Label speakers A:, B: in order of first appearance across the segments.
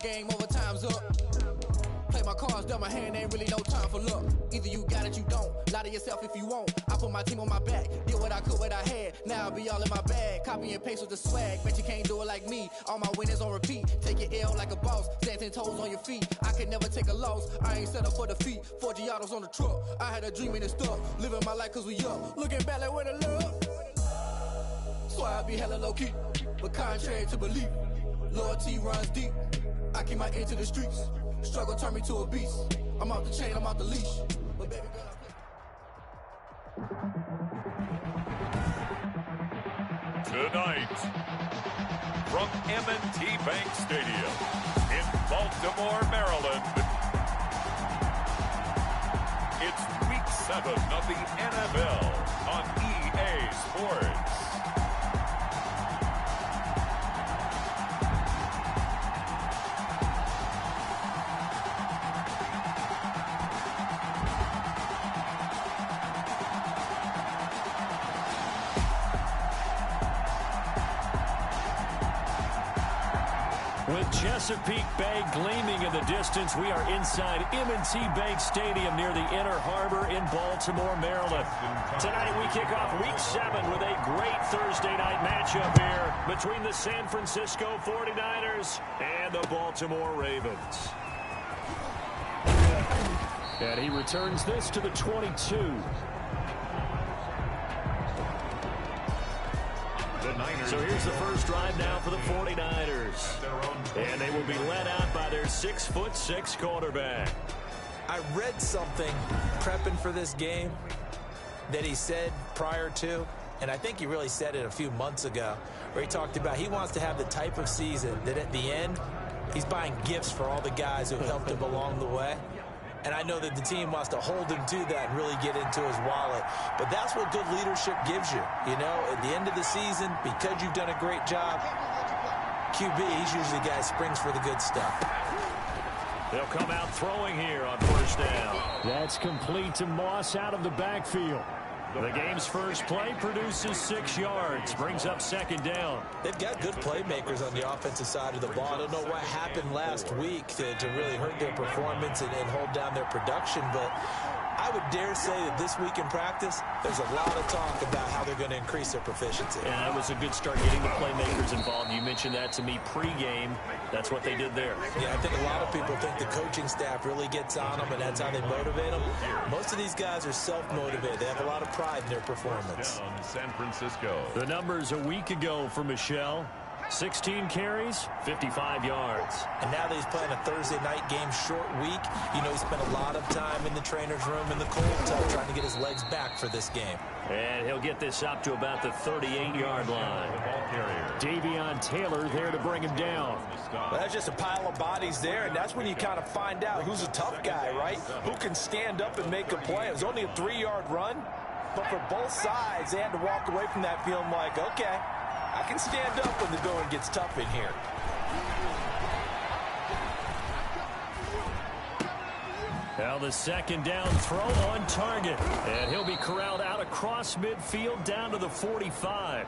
A: game over, time's up. Play my cards, dealt my hand, ain't really no time for luck. Either you got it, you don't. Lie to yourself if you won't. I put my team on my back, did what I could, what I had. Now I'll be all in my bag. Copy and paste with the swag. Bet you can't do it like me. All my winners on repeat. Take your L like a boss. Stand 10 toes on your feet. I can never take a loss. I ain't set up for defeat. 4 Giottos on the truck. I had a dream and it stuck. Living my life cause we up. Looking back like where the love. So I be hella low key. But contrary to belief, loyalty runs deep. I keep my ear to the streets. Struggle turned me to a beast. I'm off the chain, I'm off the leash. But baby girl,
B: tonight, from M&T Bank Stadium in Baltimore, Maryland, it's Week 7 of the NFL on EA Sports.
C: With Chesapeake Bay gleaming in the distance, we are inside M&T Bank Stadium near the Inner Harbor in Baltimore, Maryland. Tonight we kick off Week 7 with a great Thursday night matchup here between the San Francisco 49ers and the Baltimore Ravens. And he returns this to the 22. So here's the first drive now for the 49ers. And they will be led out by their 6'6" quarterback.
D: I read something prepping for this game that he said prior to, and I think he really said it a few months ago, where he talked about he wants to have the type of season that at the end, he's buying gifts for all the guys who helped him along the way. And I know that the team wants to hold him to that and really get into his wallet. But that's what good leadership gives you. You know, at the end of the season, because you've done a great job, QB, he's usually the guy who springs for the good stuff.
C: They'll come out throwing here on first down. That's complete to Moss out of the backfield. The game's first play produces 6 yards, brings up second down.
D: They've got good playmakers on the offensive side of the ball. I don't know what happened last week to really hurt their performance and hold down their production, but I would dare say that this week in practice, there's a lot of talk about how they're going to increase their proficiency.
C: And that was a good start getting the playmakers involved. You mentioned that to me pregame. That's what they did there.
D: Yeah, I think a lot of people think the coaching staff really gets on them, and that's how they motivate them. Most of these guys are self-motivated. They have a lot of pride in their performance.
B: San Francisco.
C: The numbers a week ago for Michelle. 16 carries, 55 yards.
D: And now that he's playing a Thursday night game, short week, you know, he spent a lot of time in the trainer's room in the cold tub trying to get his legs back for this game.
C: And he'll get this up to about the 38-yard line. Davion Taylor there to bring him down.
D: Well, that's just a pile of bodies there, and that's when you kind of find out who's a tough guy, right? Who can stand up and make a play. It was only a 3-yard run, but for both sides, they had to walk away from that feeling like, okay, I can stand up when the going gets tough in here.
C: Now the second down throw on target. And he'll be corralled out across midfield down to the 45.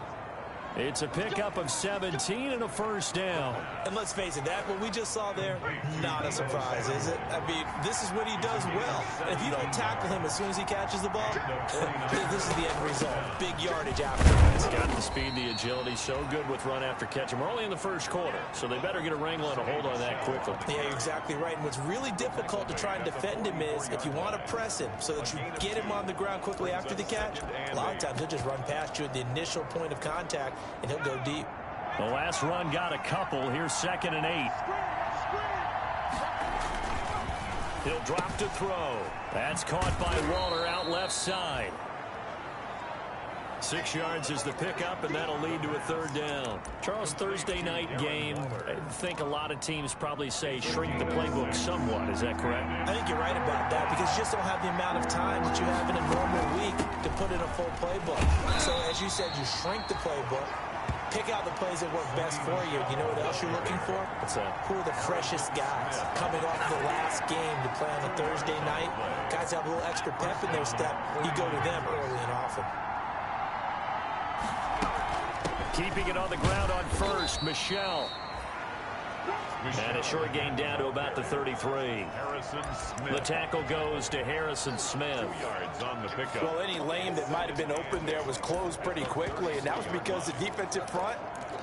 C: It's a pickup of 17 and a first down.
D: And let's face it, that what we just saw there, not a surprise, is it? I mean, this is what he does well. And if you don't tackle him as soon as he catches the ball, this is the end result. Big yardage after.
C: He's got the speed, the agility, so good with run after catch. And we're only in the first quarter, so they better get a wrangle and a hold on that quickly.
D: Yeah, you're exactly right. And what's really difficult to try and defend him is if you want to press him so that you get him on the ground quickly after the catch, a lot of times he'll just run past you at the initial point of contact, and he'll go deep.
C: The last run got a couple. Here's 2nd and 8. He'll drop to throw. That's caught by Waller out left side. 6 yards is the pickup, and that'll lead to a third down. Charles, Thursday night game, I think a lot of teams probably say shrink the playbook somewhat. Is that correct?
D: I think you're right about that because you just don't have the amount of time that you have in a normal week to put in a full playbook. So, as you said, you shrink the playbook. Pick out the plays that work best for you. You know what else you're looking for?
C: What's that?
D: Who are the freshest guys coming off the last game to play on a Thursday night? Guys have a little extra pep in their step. You go to them early and often.
C: Keeping it on the ground on first, Michelle. And a short gain down to about the 33. The tackle goes to Harrison Smith.
B: 2 yards on the pickup.
D: Well, any lane that might have been open there was closed pretty quickly, and that was because the defensive front,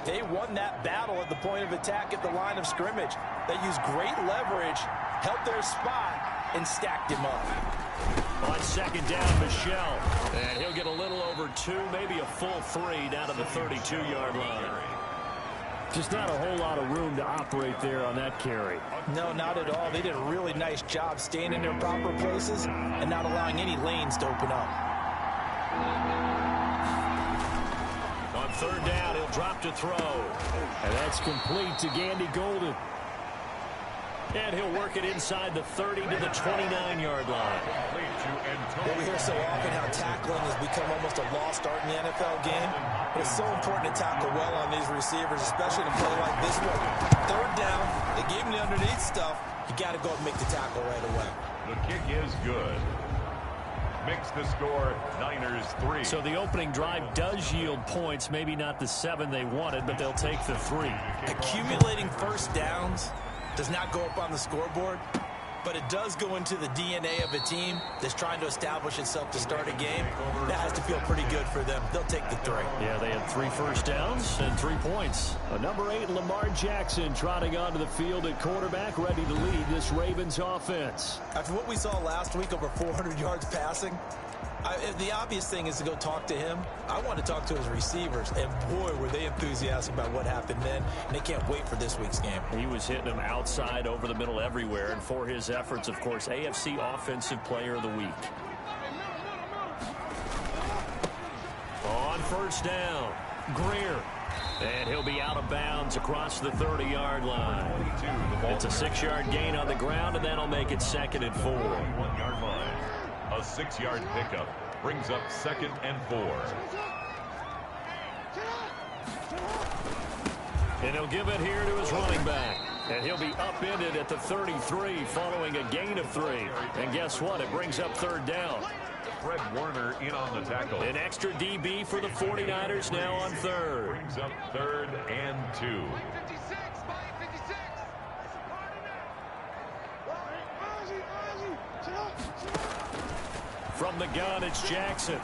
D: they won that battle at the point of attack at the line of scrimmage. They used great leverage, held their spot, and stacked him up.
C: On second down, Michelle. And he'll get a little over 2, maybe a full 3 down to the 32-yard line.
E: Just not a whole lot of room to operate there on that carry.
D: No, not at all. They did a really nice job staying in their proper places and not allowing any lanes to open up.
C: On third down, he'll drop to throw.
E: And that's complete to Gandy Golden.
C: And he'll work it inside the 30 to the 29-yard line.
D: Well, we hear so often how tackling has become almost a lost art in the NFL game. But it's so important to tackle well on these receivers, especially in a play like this one. Third down, they gave him the underneath stuff. You got to go and make the tackle right away.
B: The kick is good. Makes the score Niners 3.
C: So the opening drive does yield points. Maybe not the 7 they wanted, but they'll take the 3.
D: Accumulating first downs does not go up on the scoreboard, but it does go into the DNA of a team that's trying to establish itself to start a game. That has to feel pretty good for them. They'll take the 3.
C: Yeah, they had 3 first downs and 3 points.
E: Number 8, Lamar Jackson, trotting onto the field at quarterback, ready to lead this Ravens offense.
D: After what we saw last week, over 400 yards passing, the obvious thing is to go talk to him. I want to talk to his receivers, and boy, were they enthusiastic about what happened then, and they can't wait for this week's game.
C: He was hitting them outside, over the middle, everywhere, and for his efforts, of course, AFC Offensive Player of the Week. On first down, Greer. And he'll be out of bounds across the 30-yard line. It's a 6-yard gain on the ground, and that'll make it 2nd and 4.
B: 1-yard line. A 6-yard pickup brings up 2nd and 4.
C: And he'll give it here to his running back. And he'll be upended at the 33 following a gain of 3. And guess what? It brings up 3rd down.
B: Fred Warner in on the tackle.
C: An extra DB for the 49ers now on 3rd.
B: Brings up 3rd and 2.
C: From the gun, it's Jackson.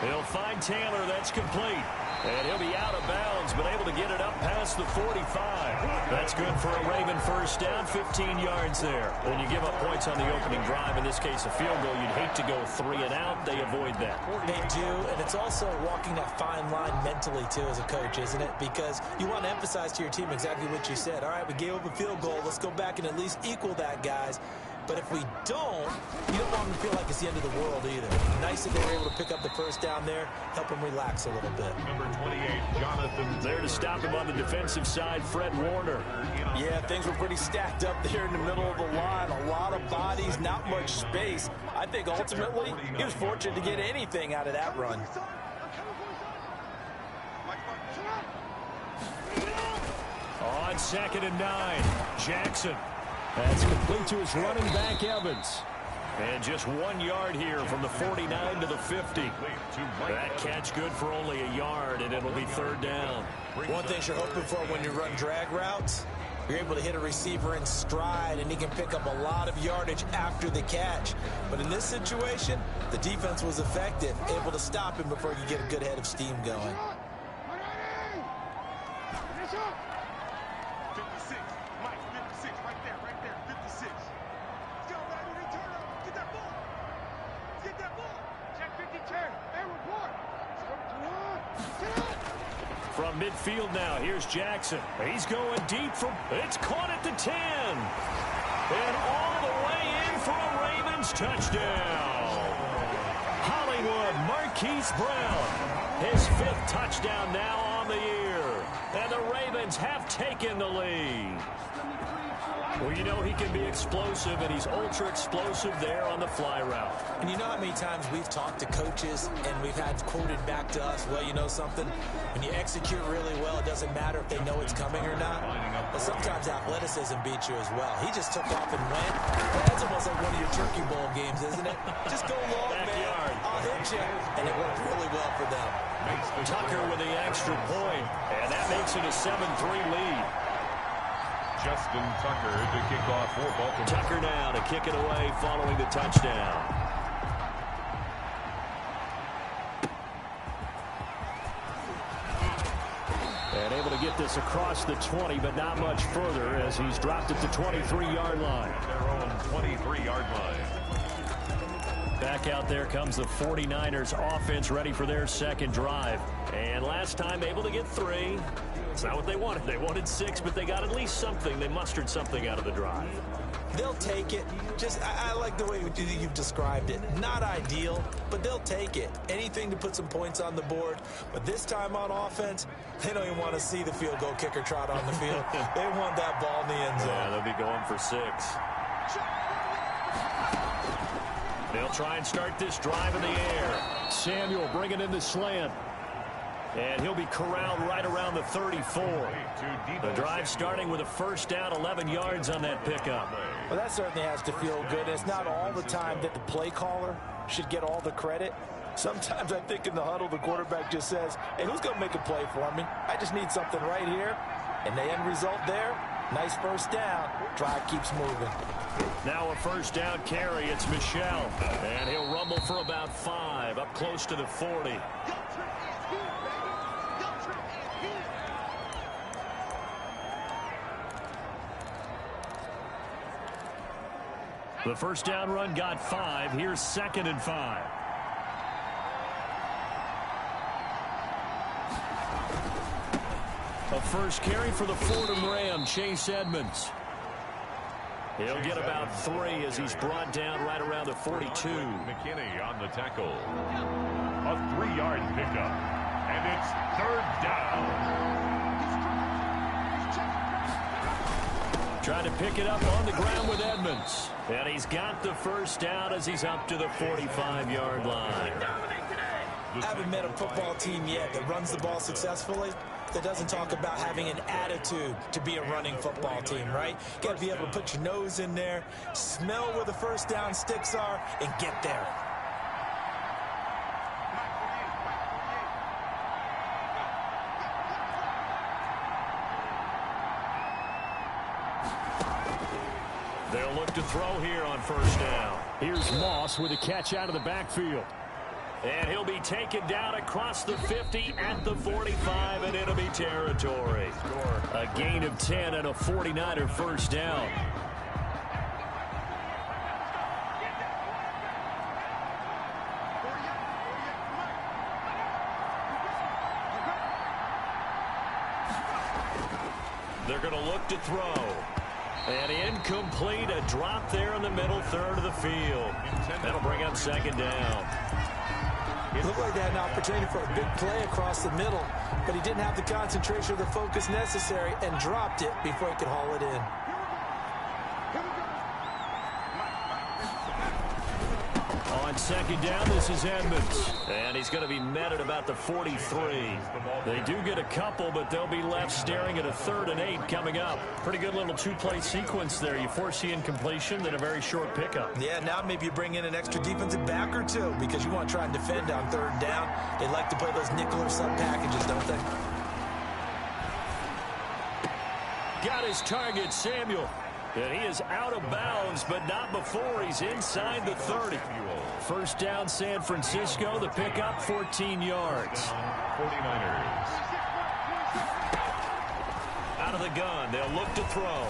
C: He'll find Taylor. That's complete. And he'll be out of bounds, but able to get it up past the 45. That's good for a Raven first down, 15 yards there. When you give up points on the opening drive, in this case a field goal, you'd hate to go 3 and out. They avoid that.
D: They do, and it's also walking that fine line mentally, too, as a coach, isn't it? Because you want to emphasize to your team exactly what you said. All right, we gave up a field goal. Let's go back and at least equal that, guys. But if we don't, you don't want them to feel like it's the end of the world either. Nice that they were able to pick up the first down there, help them relax a little bit.
B: Number 28, Jonathan.
C: There to stop him on the defensive side, Fred Warner.
D: Yeah, things were pretty stacked up there in the middle of the line. A lot of bodies, not much space. I think ultimately he was fortunate to get anything out of that run.
C: On 2nd and 9, Jackson.
E: That's complete to his running back, Evans.
C: And just 1 yard here from the 49 to the 50. That catch good for only a yard, and it'll be 3rd down.
D: One thing you're hoping for when you run drag routes, you're able to hit a receiver in stride, and he can pick up a lot of yardage after the catch. But in this situation, the defense was effective, able to stop him before you get a good head of steam going.
F: 56, Mike, 56, right there, 56. Let's go, baby, turn up, get that ball. Get that ball. Check 50, turn, and report.
C: From midfield now, here's Jackson. He's going deep from, it's caught at the 10. And all the way in for a Ravens touchdown. Hollywood Marquise Brown, his 5th touchdown now on the year. And the Ravens have taken the lead. Well, you know he can be explosive, and he's ultra-explosive there on the fly route.
D: And you know how many times we've talked to coaches, and we've had quoted back to us, well, you know something? When you execute really well, it doesn't matter if they know it's coming or not. But sometimes athleticism beats you as well. He just took off and went. That's almost like one of your Turkey Bowl games, isn't it? Just go long,
C: Backyard.
D: man. I'll hit you. And it worked really well for them.
C: Tucker with the extra point, and that makes it a 7-3 lead.
B: Justin Tucker to kick off for Baltimore.
C: Tucker now to kick it away following the touchdown. And able to get this across the 20, but not much further as he's dropped at the 23-yard line.
B: Their own 23-yard line.
C: Back out there comes the 49ers offense ready for their second drive. And last time able to get 3. It's not what they wanted. They wanted 6, but they got at least something. They mustered something out of the drive.
D: They'll take it. I like the way you've described it. Not ideal, but they'll take it. Anything to put some points on the board. But this time on offense, they don't even want to see the field goal kicker trot on the field. They want that ball in the end zone.
C: Yeah, they'll be going for 6. They'll try and start this drive in the air. Samuel bringing in the slant. And he'll be corralled right around the 34. The drive starting with a first down, 11 yards on that pickup.
D: Well, that certainly has to feel good. It's not all the time that the play caller should get all the credit. Sometimes I think in the huddle, the quarterback just says, hey, who's going to make a play for me? I just need something right here. And the end result there, nice first down. Drive keeps moving.
C: Now a first down carry. It's Michel. And he'll rumble for about 5, up close to the 40. The first down run got 5. Here's 2nd and 5. A first carry for the Fordham Ram, Chase Edmonds. He'll get about 3 as he's brought down right around the 42.
B: McKinney on the tackle. A 3-yard pickup. And it's 3rd down.
C: Trying to pick it up on the ground with Edmonds. And he's got the first down as he's up to the 45-yard line.
D: I haven't met a football team yet that runs the ball successfully that doesn't talk about having an attitude to be a running football team, right? You got to be able to put your nose in there, smell where the first down sticks are, and get there.
C: They'll look to throw here on first down. Here's Moss with a catch out of the backfield. And he'll be taken down across the 50 at the 45 in enemy territory. A gain of 10 and a 49er first down. They're going to look to throw. And incomplete, a drop there in the middle third of the field. That'll bring up 2nd down.
D: It looked like they had an opportunity for a big play across the middle, but he didn't have the concentration or the focus necessary and dropped it before he could haul it in.
C: On 2nd down, this is Edmonds. And he's going to be met at about the 43. They do get a couple, but they'll be left staring at a 3rd and 8 coming up. Pretty good little 2-play sequence there. You force the incompletion, then a very short pickup.
D: Yeah, now maybe you bring in an extra defensive back or 2 because you want to try and defend on 3rd down. They like to play those nickel or sub packages, don't they?
C: Got his target, Samuel. And he is out of bounds, but not before he's inside the 30. First down, San Francisco. The pickup, 14 yards.
B: 49ers.
C: Out of the gun. They'll look to throw.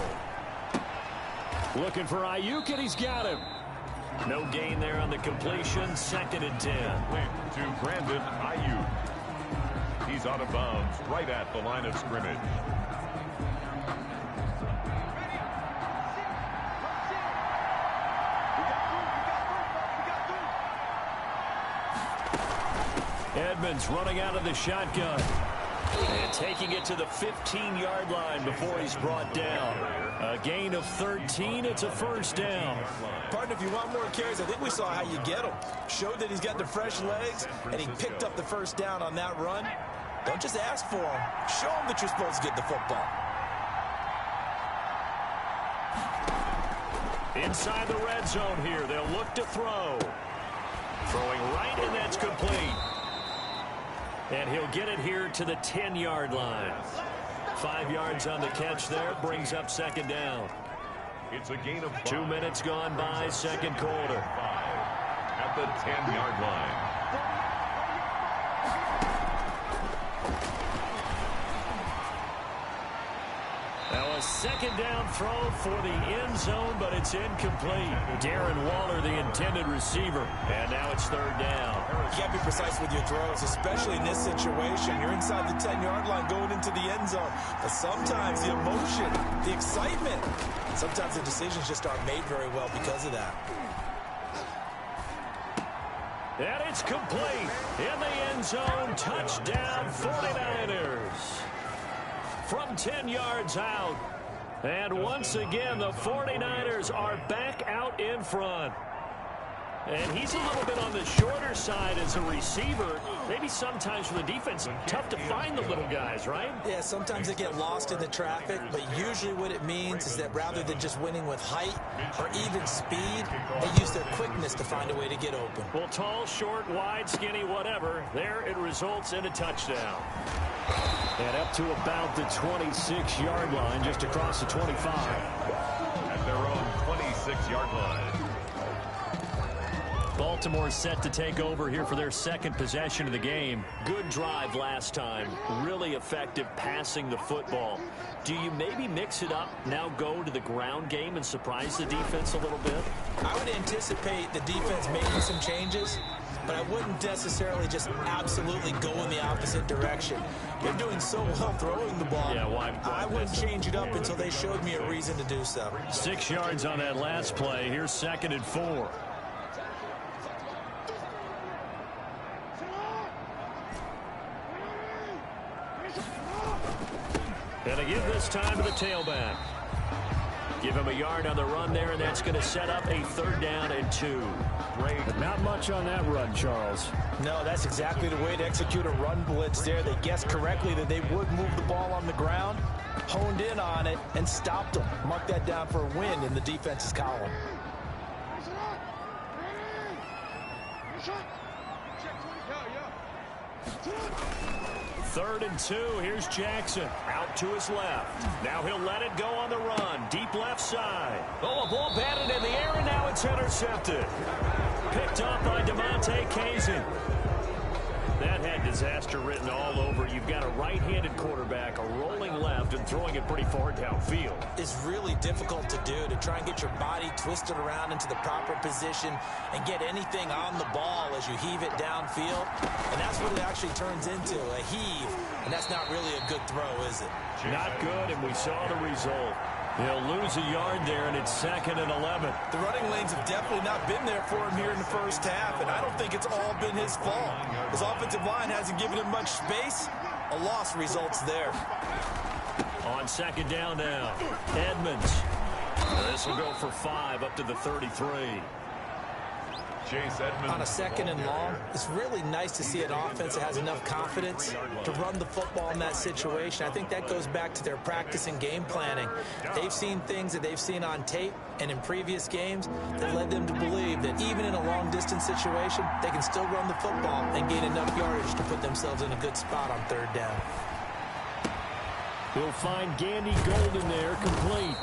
C: Looking for Ayuk, and he's got him. No gain there on the completion. 2nd and 10.
B: To Brandon Ayuk. He's out of bounds right at the line of scrimmage.
C: Edmonds running out of the shotgun. And taking it to the 15-yard line before he's brought down. A gain of 13. It's a first down.
D: Partner, if you want more carries, I think we saw how you get them. Showed that he's got the fresh legs, and he picked up the first down on that run. Don't just ask for him. Show him that you're supposed to get the football.
C: Inside the red zone here. They'll look to throw. Throwing right, and that's complete. And he'll get it here to the 10-yard line. 5 yards on the catch there. Brings up second down.
B: It's a gain of 5.
C: 2 minutes gone by, second quarter.
B: 5 at the 10-yard line.
C: Now a second down throw for the end zone, but it's incomplete. Darren Waller, the intended receiver. And now it's third down.
D: You can't be precise with your throws, especially in this situation. You're inside the 10-yard line going into the end zone. But sometimes the emotion, the excitement, sometimes the decisions just aren't made very well because of that.
C: And it's complete. In the end zone, touchdown 49ers. From 10 yards out. And once again, the 49ers are back out in front. And he's a little bit on the shorter side as a receiver. Maybe sometimes for the defense, tough to find the little guys, right?
D: Yeah, sometimes they get lost in the traffic, but usually what it means is that rather than just winning with height or even speed, they use their quickness to find a way to get open.
C: Well, tall, short, wide, skinny, whatever, there it results in a touchdown. And up to about the 26-yard line, just across the 25.
B: At their own 26-yard line.
C: Baltimore set to take over here for their second possession of the game. Good drive last time. Really effective passing the football. Do you maybe mix it up, now go to the ground game and surprise the defense a little bit?
D: I would anticipate the defense making some changes, but I wouldn't necessarily just absolutely go in the opposite direction. They're doing so well throwing the ball.
C: Yeah, why
D: I wouldn't change it up until they showed me a reason to do so.
C: 6 yards on that last play. Here's 2nd and 4. And they give this time to the tailback. Give him a yard on the run there, and that's going to set up a 3rd down and 2.
E: But not much on that run, Charles.
D: No, that's exactly the way to execute a run blitz there. They guessed correctly that they would move the ball on the ground, honed in on it, and stopped them. Mark that down for a win in the defense's column.
C: 3rd and 2. Here's Jackson. Out to his left. Now he'll let it go on the run. Deep left side. Oh, a ball batted in the air, and now it's intercepted. Picked up by DeMonte Kazin. That had disaster written all over. You've got a right-handed quarterback, a rolling left, and throwing it pretty far downfield.
D: It's really difficult to do, to try and get your body twisted around into the proper position and get anything on the ball as you heave it downfield. And that's what it actually turns into, a heave. And that's not really a good throw, is it?
C: Not good, and we saw the result. He'll lose a yard there, and it's 2nd and 11.
D: The running lanes have definitely not been there for him here in the first half, and I don't think it's all been his fault. His offensive line hasn't given him much space. A loss results there.
C: On 2nd down now, Edmonds. This will go for 5 up to the 33.
B: Chase Edmonds.
D: On a 2nd and long, it's really nice to see an offense that has enough confidence to run the football in that situation. I think that goes back to their practice and game planning. They've seen things that they've seen on tape and in previous games that led them to believe that even in a long-distance situation, they can still run the football and gain enough yardage to put themselves in a good spot on 3rd down.
C: He'll find Gandy Golden there, complete.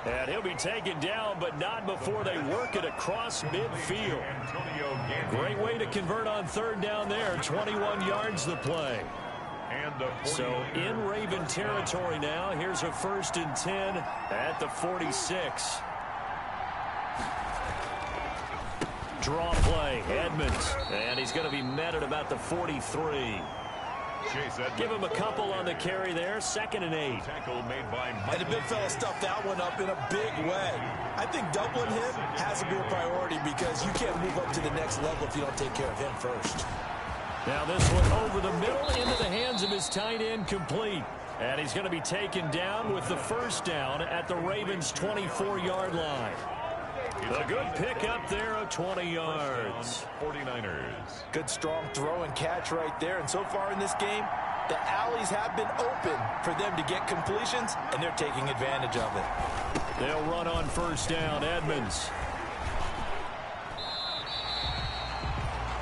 C: And he'll be taken down, but not before they work it across midfield. Great way to convert on 3rd down there. 21 yards the play. So in Raven territory now. Here's a 1st and 10 at the 46. Draw play, Edmonds. And he's going to be met at about the 43. Give him a couple on the carry there. 2nd and 8.
B: Tackle made by
D: And the big fella stuffed that one up in a big way. I think doubling him has to be a priority because you can't move up to the next level if you don't take care of him first.
C: Now this one over the middle into the hands of his tight end, complete. And he's going to be taken down with the 1st down at the Ravens' 24-yard line. A good pickup there of 20 yards.
B: 49ers.
D: Good strong throw and catch right there. And so far in this game, the alleys have been open for them to get completions, and they're taking advantage of it.
C: They'll run on 1st down. Edmonds.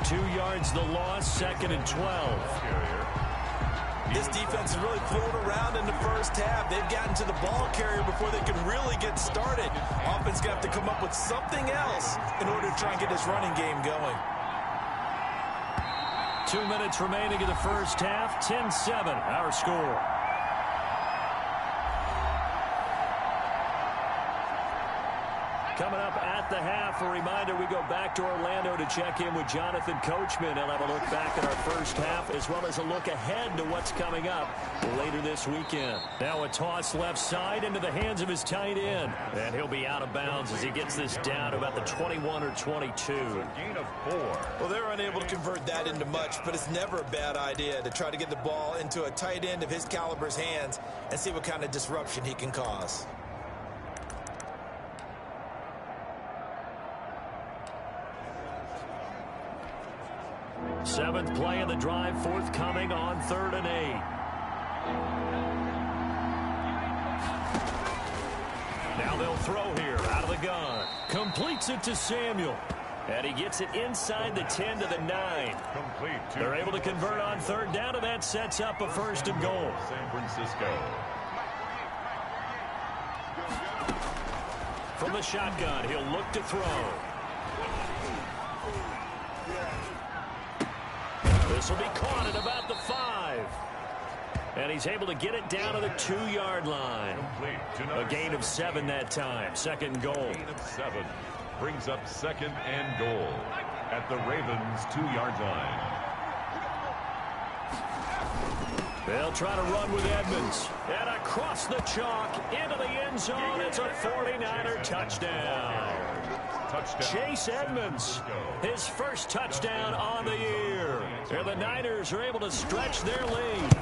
C: 2 yards the loss. 2nd and 12.
D: This defense is really thrown around in the first half. They've gotten to the ball carrier before they can really get started. Offense going to have to come up with something else in order to try and get this running game going.
C: 2 minutes remaining in the first half. 10-7, our score. Coming up at the half, a reminder, we go back to Orlando to check in with Jonathan Coachman. He'll have a look back at our first half as well as a look ahead to what's coming up later this weekend. Now a toss left side into the hands of his tight end. And he'll be out of bounds as he gets this down to about the 21 or 22.
B: Gain of 4.
D: Well, they're unable to convert that into much, but it's never a bad idea to try to get the ball into a tight end of his caliber's hands and see what kind of disruption he can cause.
C: Seventh play of the drive forthcoming on 3rd and 8. Now they'll throw here out of the gun. Completes it to Samuel. And he gets it inside the 10 to the 9.
B: Complete.
C: They're able to convert on 3rd down, and that sets up a 1st and goal.
B: San Francisco.
C: From the shotgun, he'll look to throw. This will be caught at about the 5. And he's able to get it down to the 2-yard line. A gain of 7 that time. 2nd goal.
B: Gain of 7. Brings up 2nd and goal at the Ravens' 2-yard line.
C: They'll try to run with Edmonds. And across the chalk into the end zone. It's a 49er touchdown. Chase Edmonds, his first touchdown on the year. And the Niners are able to stretch their lead.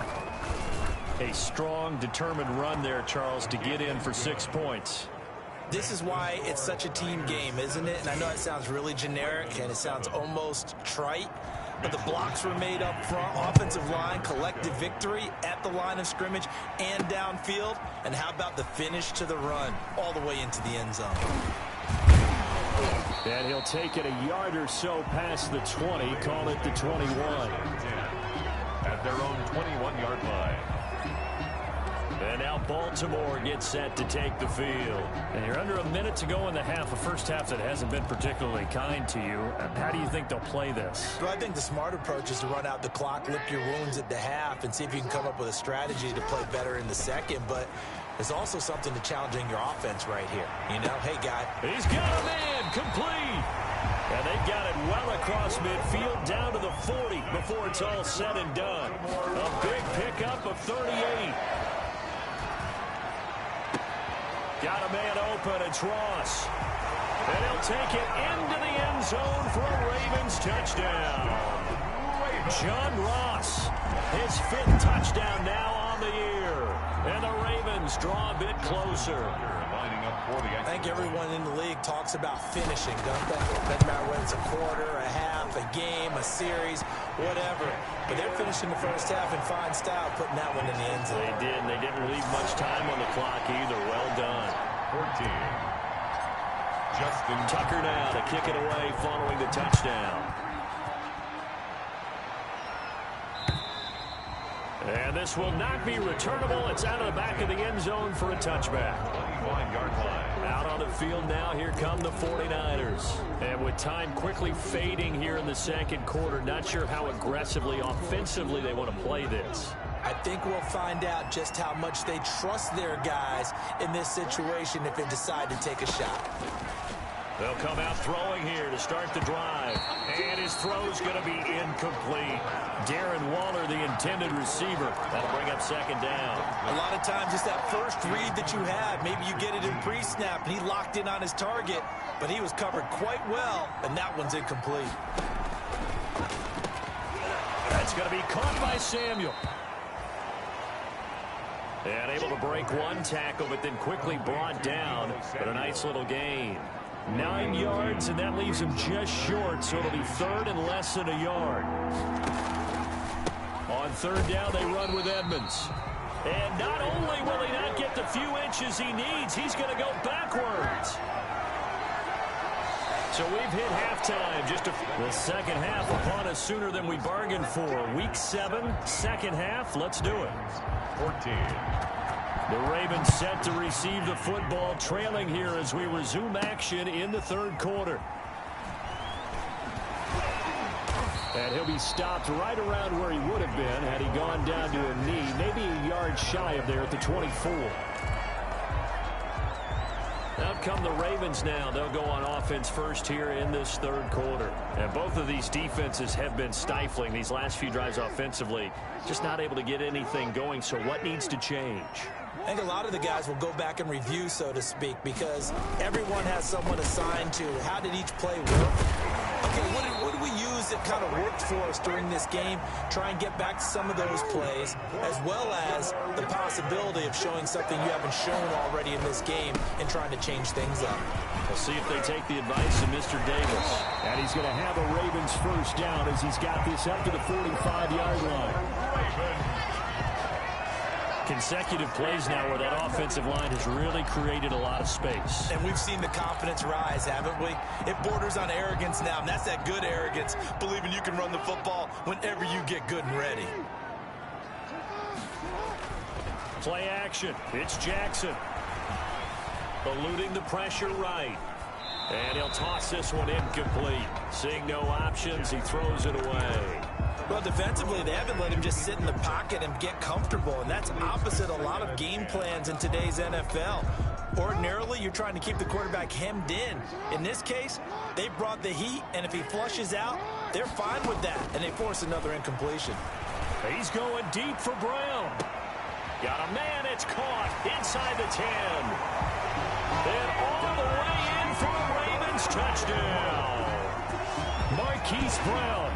C: A strong, determined run there, Charles, to get in for 6 points.
D: This is why it's such a team game, isn't it? And I know it sounds really generic and it sounds almost trite, but the blocks were made up front, offensive line, collective victory at the line of scrimmage and downfield. And how about the finish to the run all the way into the end zone?
C: And he'll take it a yard or so past the 20, call it the 21.
B: At their own 21-yard line.
C: And now Baltimore gets set to take the field. And you're under a minute to go in the half, a first half that hasn't been particularly kind to you. How do you think they'll play this?
D: Well, I think the smart approach is to run out the clock, lick your wounds at the half, and see if you can come up with a strategy to play better in the second. But there's also something to challenging your offense right here. You know, hey, guy.
C: He's got a man, complete. And they've got it well across midfield down to the 40 before it's all said and done. A big pickup of 38. Got a man open, it's Ross. And he'll take it into the end zone for a Ravens touchdown. John Ross, his 5th touchdown now on the year. And the Ravens draw a bit closer.
D: I think everyone in the league talks about finishing, don't they? Doesn't matter whether it's a quarter, a half, a game, a series, whatever. But they're finishing the first half in fine style, putting that one in the end zone.
C: They did, and they didn't leave much time on the clock either. Well done.
B: 14. Justin
C: Tucker now to kick it away following the touchdown. And this will not be returnable. It's out of the back of the end zone for a touchback.
B: 25-yard line.
C: Out on the field now, here come the 49ers. And with time quickly fading here in the second quarter, not sure how aggressively, offensively they want to play this.
D: I think we'll find out just how much they trust their guys in this situation if they decide to take a shot.
C: They'll come out throwing here to start the drive. And his throw's going to be incomplete. Darren Waller, the intended receiver. That'll bring up 2nd down.
D: A lot of times it's that first read that you have. Maybe you get it in pre-snap, and he locked in on his target, but he was covered quite well, and that one's incomplete.
C: That's going to be caught by Samuel. And able to break one tackle, but then quickly brought down. But a nice little gain. 9 yards, and that leaves him just short, so it'll be 3rd and less than a yard. On 3rd down, they run with Edmonds. And not only will he not get the few inches he needs, he's going to go backwards. So we've hit halftime. The second half upon us sooner than we bargained for. Week 7, second half. Let's do it.
B: 14.
C: The Ravens set to receive the football, trailing here as we resume action in the third quarter. And he'll be stopped right around where he would have been had he gone down to a knee, maybe a yard shy of there at the 24. Out come the Ravens now. They'll go on offense first here in this third quarter. And both of these defenses have been stifling these last few drives offensively. Just not able to get anything going. So what needs to change?
D: I think a lot of the guys will go back and review, so to speak, because everyone has someone assigned to how did each play work. Okay, what did we use that kind of worked for us during this game? Try and get back to some of those plays, as well as the possibility of showing something you haven't shown already in this game and trying to change things up.
C: We'll see if they take the advice of Mr. Davis.
E: And he's going to have a Ravens first down as he's got this up to the 45-yard line.
C: Consecutive plays now where that offensive line has really created a lot of space.
D: And we've seen the confidence rise, haven't we? It borders on arrogance now, and that's that good arrogance, believing you can run the football whenever you get good and ready.
C: Play action. It's Jackson. Eluding the pressure right. And he'll toss this one incomplete. Seeing no options, he throws it away.
D: Well, defensively, they haven't let him just sit in the pocket and get comfortable, and that's opposite a lot of game plans in today's NFL. Ordinarily, you're trying to keep the quarterback hemmed in. In this case, they brought the heat, and if he flushes out, they're fine with that, and they force another incompletion.
C: He's going deep for Brown. Got a man, it's caught inside the 10. And all the way in for a Ravens touchdown. Marquise Brown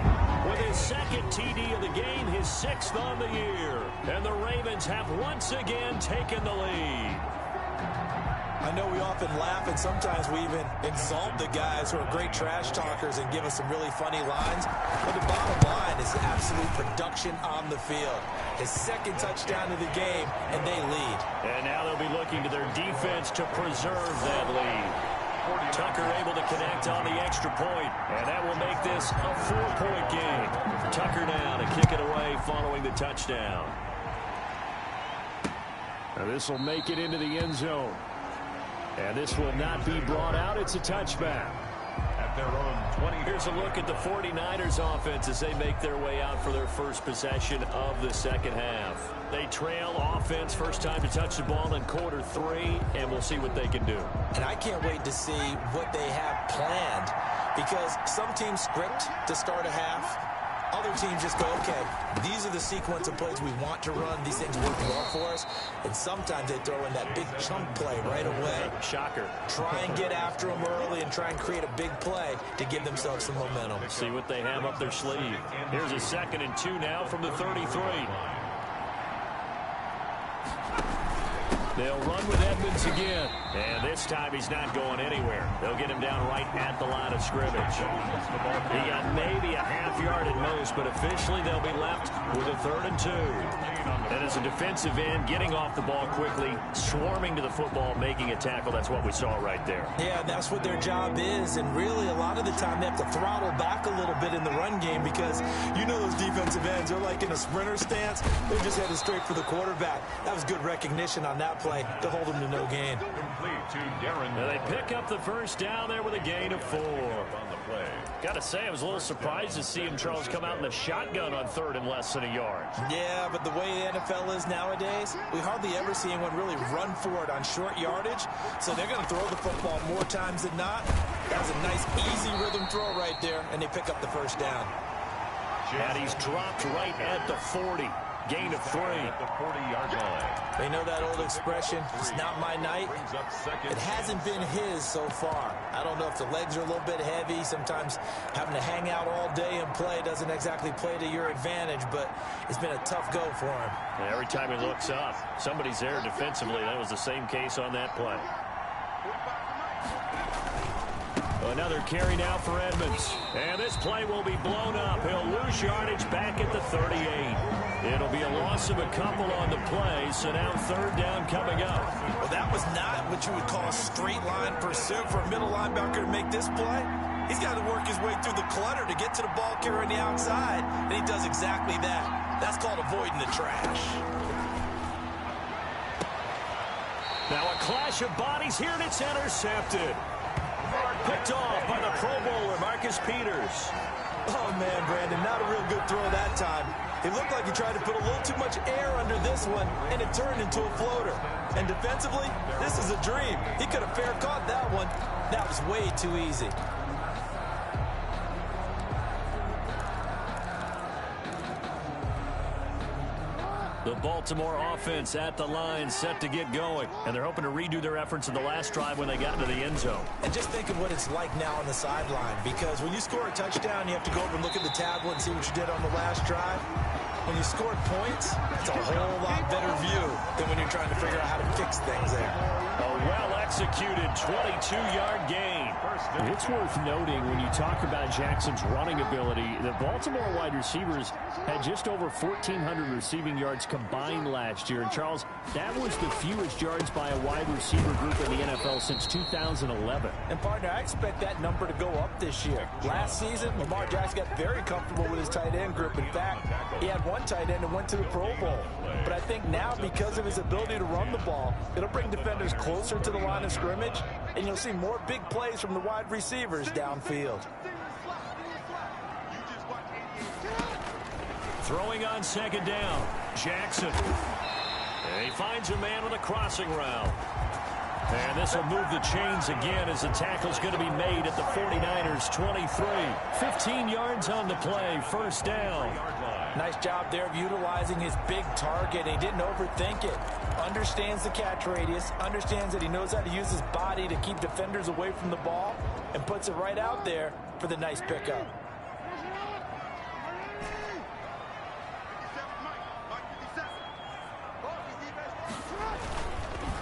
C: with his second TD of the game, his 6th on the year. And the Ravens have once again taken the lead.
D: I know we often laugh, and sometimes we even exalt the guys who are great trash talkers and give us some really funny lines. But the bottom line is absolute production on the field. His second touchdown of the game, and they lead.
C: And now they'll be looking to their defense to preserve that lead. Tucker able to connect on the extra point, and that will make this a 4-point game. Tucker now to kick it away following the touchdown.
E: Now this will make it into the end zone. And this will not be brought out. It's a touchback.
B: At their own 20.
C: Here's a look at the 49ers offense as they make their way out for their first possession of the second half. They trail offense, first time to touch the ball in quarter 3, and we'll see what they can do.
D: And I can't wait to see what they have planned, because some teams script to start a half. Other teams just go, okay, these are the sequence of plays we want to run. These things work well for us. And sometimes they throw in that big chunk play right away.
C: Shocker.
D: Try and get after them early and try and create a big play to give themselves some momentum.
C: See what they have up their sleeve. Here's a 2nd and 2 now from the 33. They'll run with Edmonds again. And this time he's not going anywhere. They'll get him down right at the line of scrimmage. He got maybe a half yard at most, but officially they'll be left with a 3rd and 2. And as a defensive end, getting off the ball quickly, swarming to the football, making a tackle, that's what we saw right there.
D: Yeah, that's what their job is. And really, a lot of the time, they have to throttle back a little bit in the run game, because you know those defensive ends, they're like in a sprinter stance. They're just headed straight for the quarterback. That was good recognition on that play to hold them to no gain.
C: Now they pick up the first down there with a gain of 4 on the play. Got to say, I was a little surprised to see him, Charles, come out in the shotgun on 3rd and less than a yard.
D: Yeah, but the way the NFL is nowadays, we hardly ever see anyone really run for it on short yardage. So they're going to throw the football more times than not. That was a nice, easy rhythm throw right there, and they pick up the first down.
C: And he's dropped right at the 40. Gain of 3.
B: At the 40-yard line.
D: They know that old expression, it's not my night. It hasn't been his so far. I don't know if the legs are a little bit heavy. Sometimes having to hang out all day and play doesn't exactly play to your advantage, but it's been a tough go for him.
C: And every time he looks up, somebody's there defensively. That was the same case on that play. Another carry now for Edmonds. And this play will be blown up. He'll lose yardage back at the 38. It'll be a loss of a couple on the play, so now third down coming up.
D: Well, that was not what you would call straight line pursuit for a middle linebacker to make this play. He's got to work his way through the clutter to get to the ball carrier on the outside, and he does exactly that. That's called avoiding the trash.
C: Now a clash of bodies here, and it's intercepted. Picked off by the Pro Bowler, Marcus Peters.
D: Oh, man, Brandon, not a real good throw that time. It looked like he tried to put a little too much air under this one, and it turned into a floater. And defensively, this is a dream. He could have fair caught that one. That was way too easy.
C: The Baltimore offense at the line, set to get going. And they're hoping to redo their efforts in the last drive when they got into the end zone.
D: And just think of what it's like now on the sideline, because when you score a touchdown, you have to go over and look at the tablet and see what you did on the last drive. When you scored points, it's a whole lot better view than when you're trying to figure out how to fix things there.
C: A well-executed 22-yard gain.
E: It's worth noting when you talk about Jackson's running ability, the Baltimore wide receivers had just over 1,400 receiving yards combined last year. And, Charles, that was the fewest yards by a wide receiver group in the NFL since 2011.
D: And, partner, I expect that number to go up this year. Last season, Lamar Jackson got very comfortable with his tight end group. In fact, he had one tight end that went to the Pro Bowl. But I think now, because of his ability to run the ball, it'll bring defenders closer to the line of scrimmage, and you'll see more big plays from the wide receivers downfield.
C: Throwing on second down, Jackson. And he finds a man with a crossing route. And this will move the chains again as the tackle's going to be made at the 49ers 23. 15 yards on the play, first down.
D: Nice job there of utilizing his big target. He didn't overthink it. Understands the catch radius, understands that he knows how to use his body to keep defenders away from the ball, and puts it right out there for the nice pickup.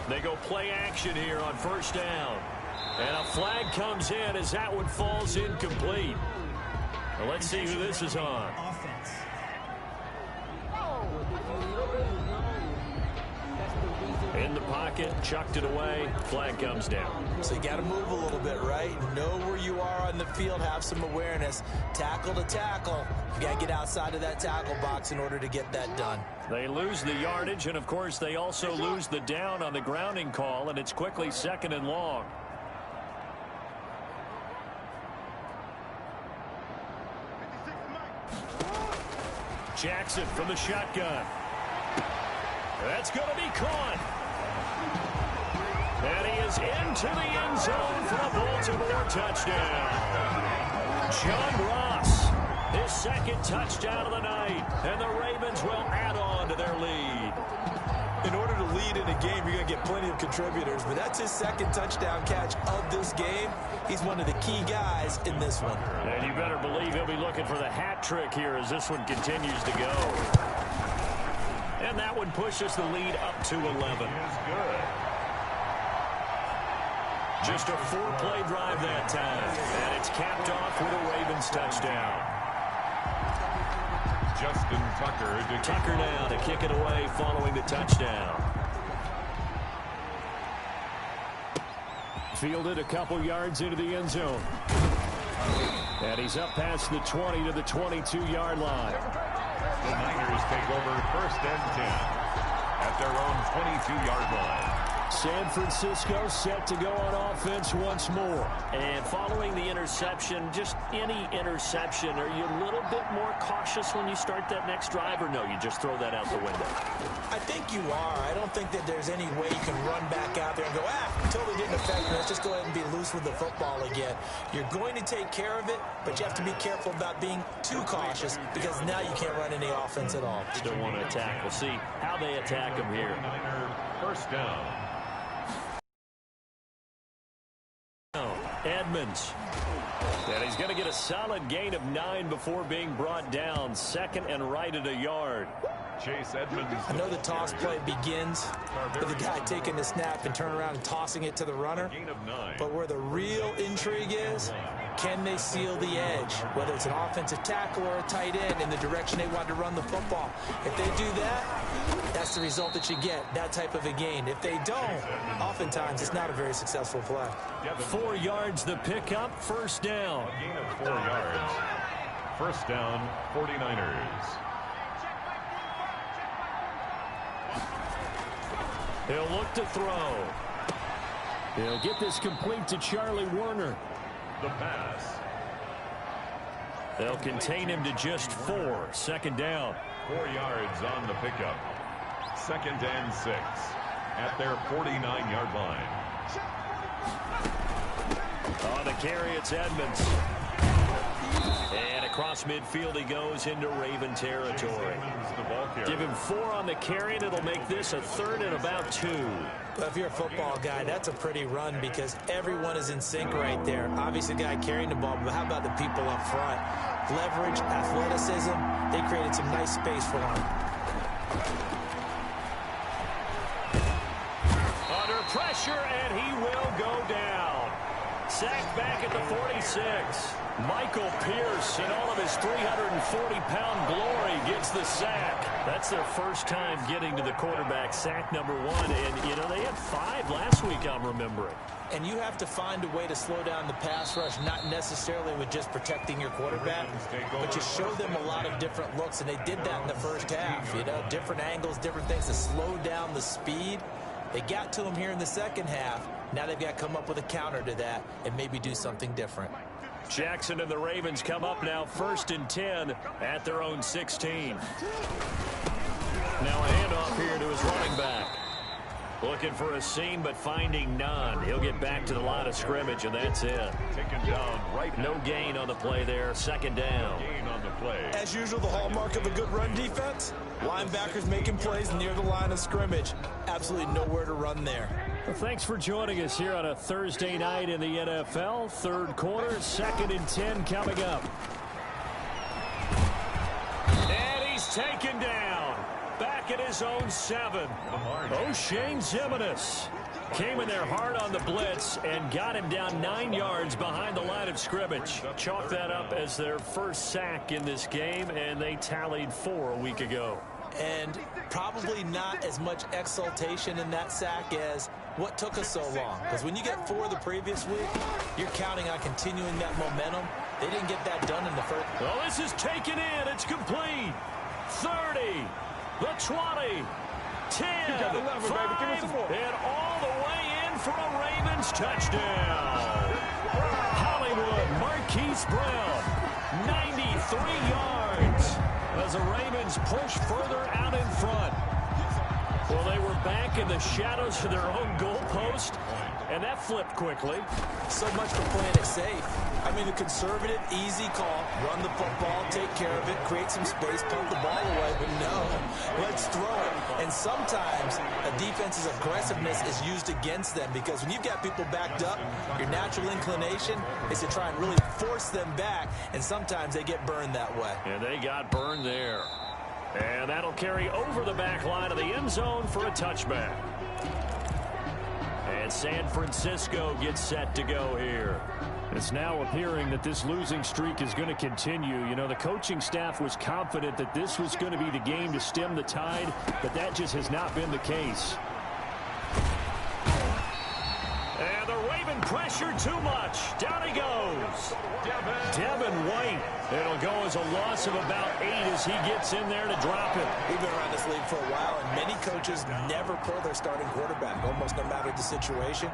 C: They go play action here on first down. And a flag comes in as that one falls incomplete. Well, let's see who this is on. In the pocket, chucked it away, flag comes down.
D: So you got to move a little bit, right? Know where you are on the field, have some awareness. Tackle to tackle. You got to get outside of that tackle box in order to get that done.
C: They lose the yardage, and of course they also lose the down on the grounding call, and it's quickly second and long. Jackson from the shotgun. That's going to be caught. And he is into the end zone for a Baltimore touchdown. John Ross, his second touchdown of the night. And the Ravens will add on to their lead.
D: In order to lead in a game, you're going to get plenty of contributors. But that's his second touchdown catch of this game. He's one of the key guys in this one.
C: And you better believe he'll be looking for the hat trick here as this one continues to go. And that one pushes the lead up to 11. Just a 4-play drive that time. And it's capped off with a Ravens touchdown.
B: Justin
C: Tucker now to kick it away following the touchdown.
E: Fielded a couple yards into the end zone. And he's up past the 20 to the 22-yard line.
B: The Niners take over first and 10 at their own 22-yard line.
E: San Francisco set to go on offense once more.
C: And following the interception, just any interception, are you a little bit more cautious when you start that next drive, or no, you just throw that out the window?
D: I think you are. I don't think that there's any way you can run back out there and go, totally didn't affect me. Let's just go ahead and be loose with the football again. You're going to take care of it, but you have to be careful about being too cautious because now you can't run any offense at all.
C: Still want to attack. We'll see how they attack him here.
B: First down.
C: Edmonds. And he's going to get a solid gain of 9 before being brought down. Second and right at a yard.
B: Chase Edmonds.
D: I know the toss play begins with the guy taking the snap and turning around and tossing it to the runner. But where the real intrigue is, can they seal the edge, whether it's an offensive tackle or a tight end, in the direction they want to run the football? If they do that, that's the result that you get, that type of a gain. If they don't, oftentimes it's not a very successful play.
C: 4 yards the pickup, first down.
B: A gain of 4 yards. First down, 49ers.
C: He'll look to throw. He'll get this complete to Charlie Warner.
B: The pass.
C: They'll contain him to just 4. Second down.
B: 4 yards on the pickup. Second and 6 at their 49-yard line.
C: On the carry, it's Edmonds. And across midfield he goes into Raven territory. Give him 4 on the carry, and it'll make this a 3rd and about 2.
D: But if you're a football guy, that's a pretty run because everyone is in sync right there. Obviously, the guy carrying the ball, but how about the people up front? Leverage, athleticism, they created some nice space for him.
C: Under pressure, and he will go down. Sacked back at the 46. Michael Pierce, in all of his 340-pound glory, gets the sack. That's their first time getting to the quarterback, sack number 1. And, you know, they had 5 last week, I'm remembering.
D: And you have to find a way to slow down the pass rush, not necessarily with just protecting your quarterback, but you show them a lot of different looks, and they did that in the first half. You know, different angles, different things to slow down the speed. They got to him here in the second half. Now they've got to come up with a counter to that and maybe do something different.
C: Jackson and the Ravens come up now, 1st and 10 at their own 16. Now a handoff here to his running back. Looking for a seam, but finding none. He'll get back to the line of scrimmage, and that's it.
B: Taken down right.
C: No gain on the play there. Second down.
B: No gain on the play.
G: As usual, the hallmark of a good run defense, linebackers making plays near the line of scrimmage. Absolutely nowhere to run there.
C: Well, thanks for joining us here on a Thursday night in the NFL. Third quarter, 2nd and 10 coming up. And he's taken down. Back at his own 7. O'Shane Zimenez came in there hard on the blitz and got him down 9 yards behind the line of scrimmage. Chalk that up as their first sack in this game, and they tallied 4 a week ago.
D: And probably not as much exultation in that sack as what took us so long. Because when you get 4 the previous week, you're counting on continuing that momentum. They didn't get that done in the first.
C: Well, this is taken in. It's complete. 30, the 20, 10, 5, and all the way in for a Ravens touchdown. Hollywood, Marquise Brown, 93 yards. As the Ravens push further out in front. Well, they were back in the shadows of their own goalpost, and that flipped quickly.
D: So much for playing it safe. I mean, the conservative, easy call, run the football, take care of it, create some space, pump the ball away, but no, let's throw it. And sometimes a defense's aggressiveness is used against them because when you've got people backed up, your natural inclination is to try and really force them back, and sometimes they get burned that way.
C: And they got burned there. And that'll carry over the back line of the end zone for a touchback. And San Francisco gets set to go here. It's now appearing that this losing streak is going to continue. You know, the coaching staff was confident that this was going to be the game to stem the tide, but that just has not been the case. And the Raven pressure too much. Down he goes. Devin White. It'll go as a loss of about 8 as he gets in there to drop it.
D: We've been around this league for a while, and many coaches never pull their starting quarterback, almost no matter the situation.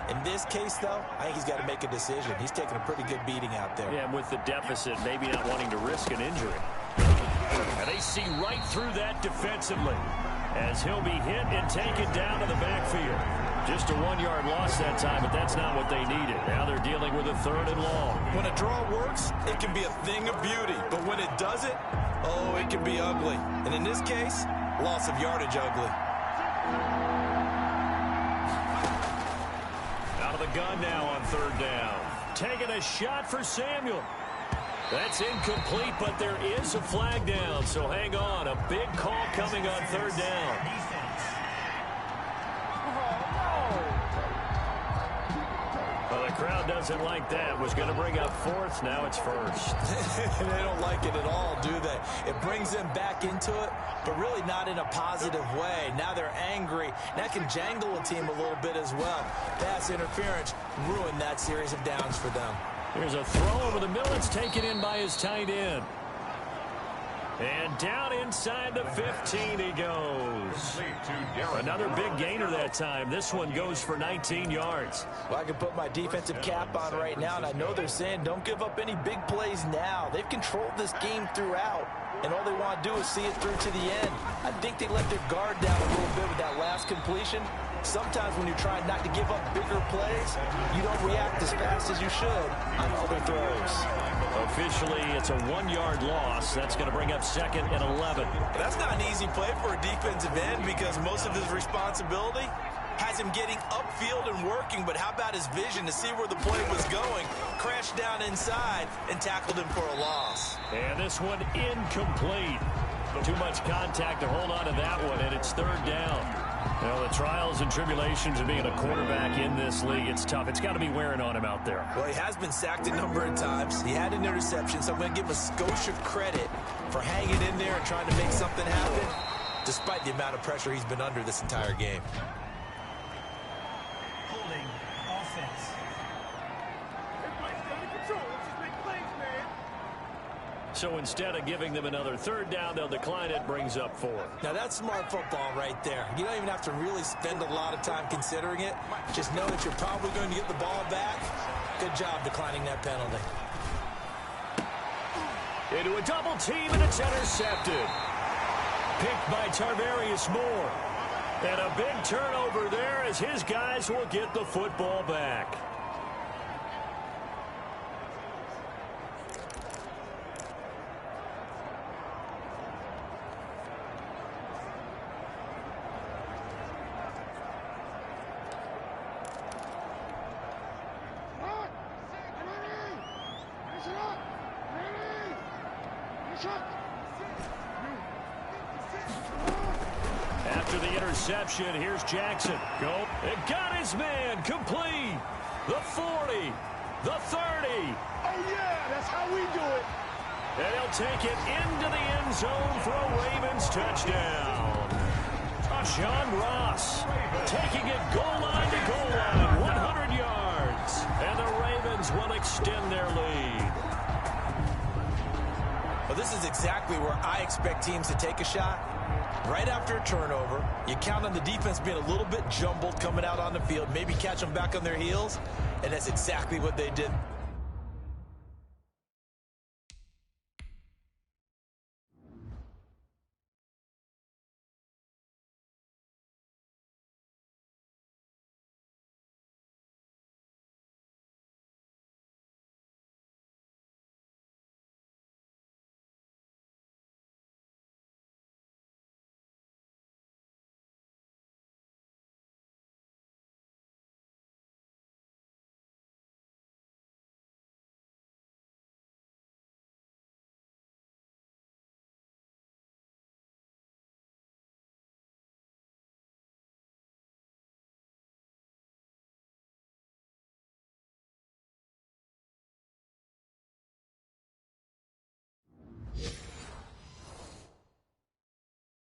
D: In this case, though, I think he's got to make a decision. He's taking a pretty good beating out there.
C: Yeah, with the deficit, maybe not wanting to risk an injury. And they see right through that defensively as he'll be hit and taken down to the backfield. Just a 1-yard loss that time, but that's not what they needed. Now they're dealing with a 3rd and long.
G: When a draw works, it can be a thing of beauty. But when it doesn't, oh, it can be ugly. And in this case, loss of yardage ugly.
C: Out of the gun now on 3rd down. Taking a shot for Samuel. That's incomplete, but there is a flag down, so hang on. A big call coming on third down. Well, the crowd doesn't like that. Was going to bring up fourth. Now it's first.
D: They don't like it at all, do they? It brings them back into it, but really not in a positive way. Now they're angry. That can jangle a team a little bit as well. Pass interference ruined that series of downs for them.
C: Here's a throw over the middle. It's taken in by his tight end. And down inside the 15 he goes. Another big gainer that time. This one goes for 19 yards.
D: Well, I can put my defensive cap on right now, and I know they're saying don't give up any big plays now. They've controlled this game throughout, and all they want to do is see it through to the end. I think they let their guard down a little bit with that last completion. Sometimes when you're trying not to give up bigger plays, you don't react as fast as you should on other throws.
C: Officially, it's a 1-yard loss. That's going to bring up second and 11.
D: That's not an easy play for a defensive end because most of his responsibility has him getting upfield and working, but how about his vision to see where the play was going, crashed down inside, and tackled him for a loss.
C: And this one incomplete. Too much contact to hold on to that one, and it's third down. Well, the trials and tribulations of being a quarterback in this league, it's tough. It's got to be wearing on him out there.
D: Well, he has been sacked a number of times. He had an interception, so I'm going to give him a skosh of credit for hanging in there and trying to make something happen, despite the amount of pressure he's been under this entire game.
F: Holding offense. Everybody's got control. Let's just make plays, man.
C: So instead of giving them another third down, they'll decline it, brings up 4.
D: Now, that's smart football right there. You don't even have to really spend a lot of time considering it. Just know that you're probably going to get the ball back. Good job declining that penalty.
C: Into a double team, and it's intercepted. Picked by Tarvarius Moore. And a big turnover there as his guys will get the football back. After the interception, here's Jackson. Go. It got his man complete. The 40, the 30.
F: Oh, yeah, that's how we do it.
C: And he'll take it into the end zone for a Ravens touchdown. John Ross taking it goal line to goal line, 100 yards. And the Ravens will extend their lead.
D: Well, this is exactly where I expect teams to take a shot. Right after a turnover, you count on the defense being a little bit jumbled coming out on the field, maybe catch them back on their heels, and that's exactly what they did.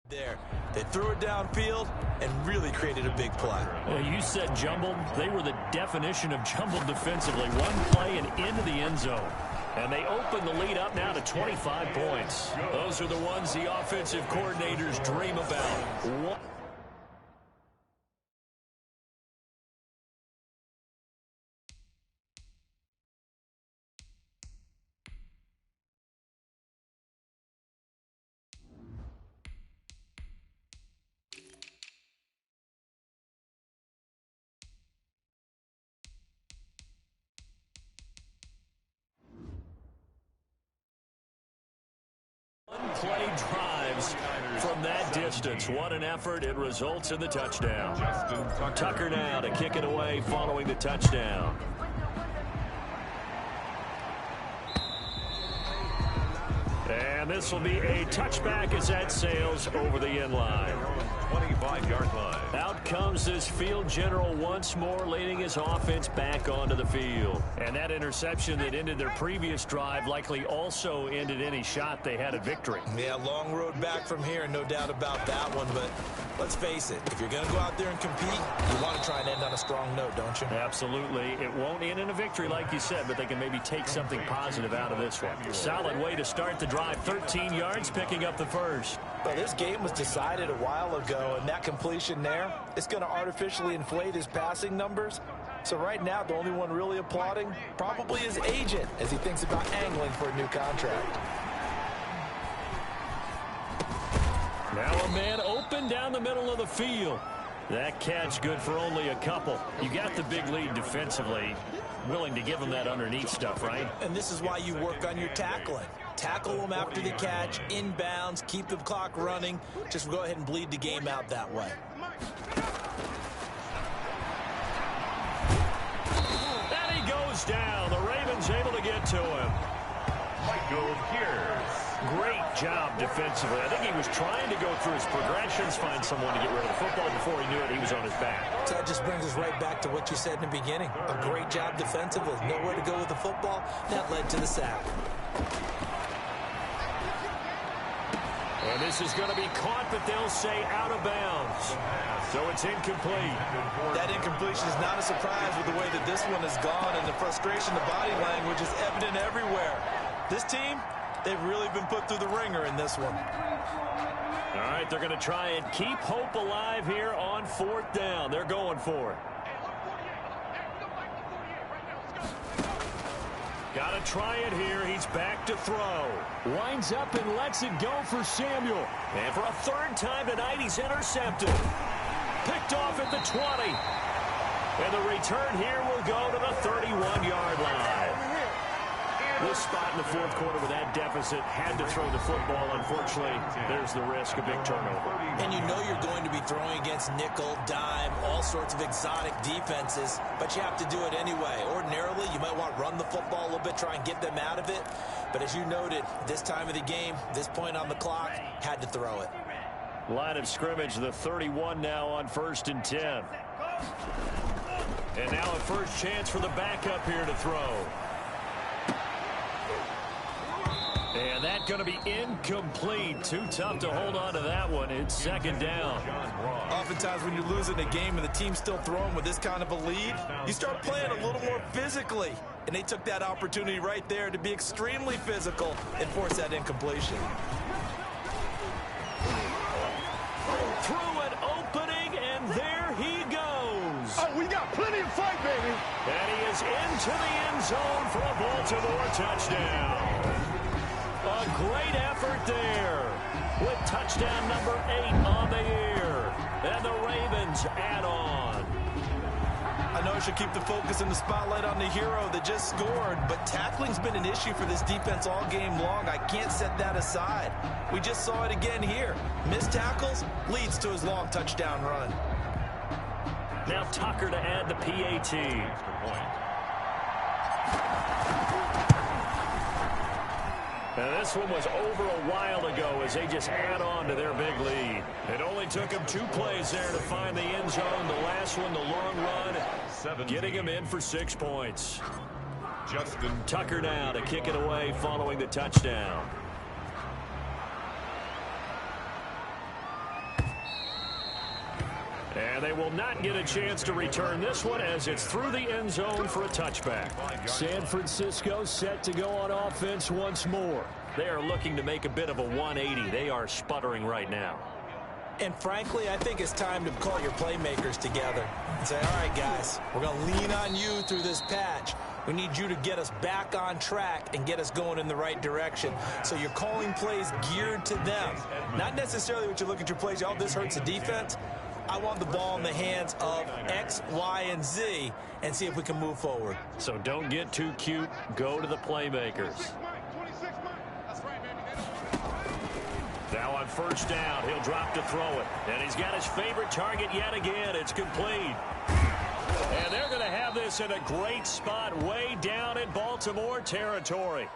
D: There, they threw it downfield and really created a big play.
C: Well, you said jumbled. They were the definition of jumbled defensively. One play and into the end zone. And they open the lead up now to 25 points. Those are the ones the offensive coordinators dream about. Play drives from that distance. What an effort. It results in the touchdown. Tucker now to kick it away following the touchdown. And this will be a touchback as that sails over the end line.
B: 25-yard line.
C: Out comes this field general once more, leading his offense back onto the field. And that interception that ended their previous drive likely also ended any shot they had at victory.
D: Yeah, long road back from here, no doubt about that one. But let's face it, if you're going to go out there and compete, you want to try and end on a strong note, don't you?
C: Absolutely. It won't end in a victory like you said, but they can maybe take something positive out of this one. Solid way to start the drive. 13 yards, picking up the first.
D: Well, this game was decided a while ago, and that completion there, it's going to artificially inflate his passing numbers. So right now, the only one really applauding probably his agent as he thinks about angling for a new contract.
C: Now a man open down the middle of the field. That catch good for only a couple. You got the big lead defensively. Willing to give him that underneath stuff, right?
D: And this is why you work on your tackling. Tackle them after the catch, inbounds, keep the clock running. Just go ahead and bleed the game out that way.
C: And he goes down. The Ravens able to get to him.
B: Michael Pierce.
C: Great job defensively. I think he was trying to go through his progressions, find someone to get rid of the football. Before he knew it, he was on his back.
D: So that just brings us right back to what you said in the beginning. A great job defensively. Nowhere to go with the football. That led to the sack.
C: And this is going to be caught, but they'll say out of bounds. So it's incomplete.
G: That incompletion is not a surprise with the way that this one has gone, and the frustration, the body language is evident everywhere. This team, they've really been put through the ringer in this one.
C: All right, they're going to try and keep hope alive here on 4th down. They're going for it. Got to try it here. He's back to throw. Winds up and lets it go for Samuel. And for a 3rd time tonight, he's intercepted. Picked off at the 20. And the return here will go to the 31-yard line. This spot in the 4th quarter with that deficit had to throw the football. Unfortunately, there's the risk of big turnover.
D: And you know you're going to be throwing against nickel, dime, all sorts of exotic defenses, but you have to do it anyway. Ordinarily, you might want to run the football a little bit, try and get them out of it. But as you noted, this time of the game, this point on the clock, had to throw it.
C: Line of scrimmage, the 31 now on 1st and 10. And now a first chance for the backup here to throw. And that's going to be incomplete. Too tough to hold on to that one. It's 2nd down.
G: Oftentimes when you're losing a game and the team's still throwing with this kind of a lead, you start playing a little more physically. And they took that opportunity right there to be extremely physical and force that incompletion.
C: Through an opening, and there he goes.
F: Oh, we got plenty of fight, baby.
C: And he is into the end zone for a Baltimore touchdown. A great effort there with touchdown number 8 on the year. And the Ravens add on.
G: I know I should keep the focus and the spotlight on the hero that just scored, but tackling's been an issue for this defense all game long. I can't set that aside. We just saw it again here. Missed tackles leads to his long touchdown run.
C: Now Tucker to add the PAT. Now this one was over a while ago as they just add on to their big lead. It only took them 2 plays there to find the end zone. The last one, the long run, getting him in for 6 points.
B: Justin
C: Tucker now to kick it away following the touchdown. And they will not get a chance to return this one as it's through the end zone for a touchback. San Francisco set to go on offense once more. They are looking to make a bit of a 180. They are sputtering right now.
D: And frankly, I think it's time to call your playmakers together and say, all right, guys, we're going to lean on you through this patch. We need you to get us back on track and get us going in the right direction. So you're calling plays geared to them. Not necessarily what you look at your plays, oh, this hurts the defense. I want the ball in the hands of X, Y, and Z and see if we can move forward.
C: So don't get too cute. Go to the playmakers. Now on first down, he'll drop to throw it. And he's got his favorite target yet again. It's complete. And they're going to have this in a great spot way down in Baltimore territory.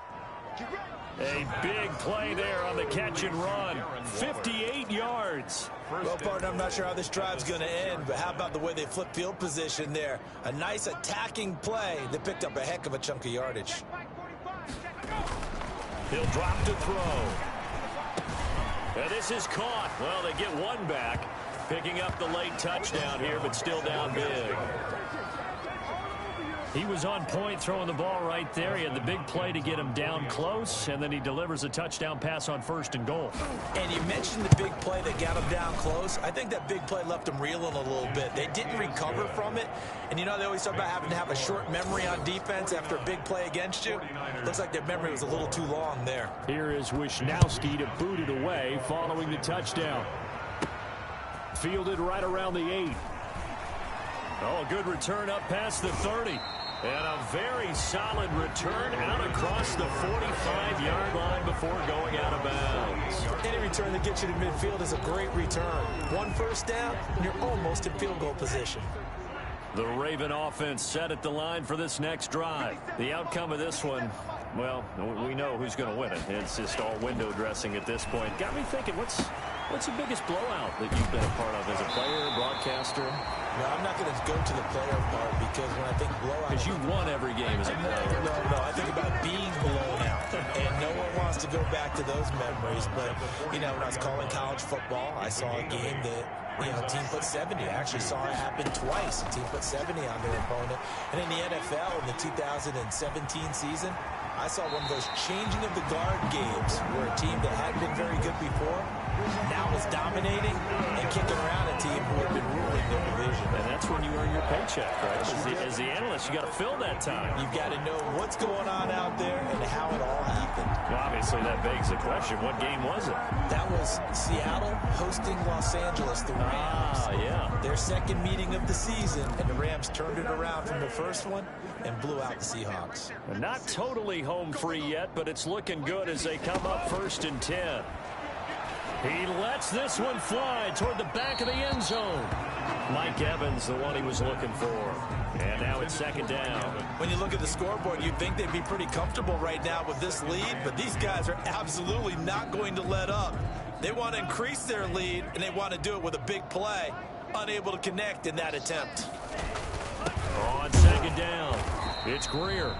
C: A big play there on the catch and run. 58 yards.
D: Well, partner, I'm not sure how this drive's going to end, but how about the way they flip field position there? A nice attacking play. They picked up a heck of a chunk of yardage.
C: He'll drop to throw. And this is caught. Well, they get one back. Picking up the late touchdown here, but still down big.
E: He was on point throwing the ball right there. He had the big play to get him down close, and then he delivers a touchdown pass on 1st and goal.
D: And you mentioned the big play that got him down close. I think that big play left him reeling a little bit. They didn't recover from it. And, you know, they always talk about having to have a short memory on defense after a big play against you. Looks like their memory was a little too long there.
E: Here is Wisnowski to boot it away following the touchdown. Fielded right around the 8. Oh, good return up past the 30. And a very solid return out across the 45-yard line before going out of bounds.
D: Any return that gets you to midfield is a great return. 1 first down, and you're almost in field goal position.
C: The Raven offense set at the line for this next drive. The outcome of this one, well, we know who's going to win it. It's just all window dressing at this point. Got me thinking, what's the biggest blowout that you've been a part of as a player, broadcaster?
D: No, I'm not going to go to the player part because when I think blowout...
C: Because you won every game as a player.
D: No, I think about being blown out. And no one wants to go back to those memories. But, you know, when I was calling college football, I saw a game that, you know, a team put 70. I actually saw it happen twice. A team put 70 on their opponent. And in the NFL, in the 2017 season, I saw one of those changing of the guard games where a team that hadn't been very good before now is dominating and kicking around a team who had been ruling their division.
C: And that's when you earn your paycheck, right? As the analyst, you got to fill that time.
D: You've got to know what's going on out there and how it all happened.
C: Well, obviously, that begs the question, what game was it?
D: That was Seattle hosting Los Angeles, the Rams.
C: Yeah.
D: Their second meeting of the season, and the Rams turned it around from the first one and blew out the Seahawks.
C: Not totally home free yet, but it's looking good as they come up 1st and 10. He lets this one fly toward the back of the end zone. Mike Evans, the one he was looking for. And now it's 2nd down.
D: When you look at the scoreboard, you'd think they'd be pretty comfortable right now with this lead, but these guys are absolutely not going to let up. They want to increase their lead, and they want to do it with a big play. Unable to connect in that attempt.
C: On 2nd down, it's Greer.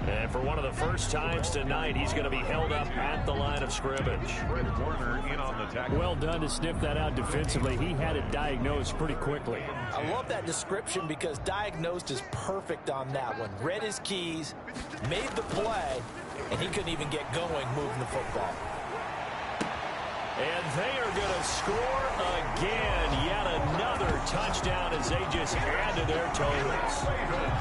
C: And for one of the first times tonight, he's going to be held up at the line of scrimmage.
E: Well done to sniff that out defensively. He had it diagnosed pretty quickly.
D: I love that description because diagnosed is perfect on that one. Read his keys, made the play, and he couldn't even get going moving the football.
C: And they are going to score again. Yet another touchdown as they just add to their totals.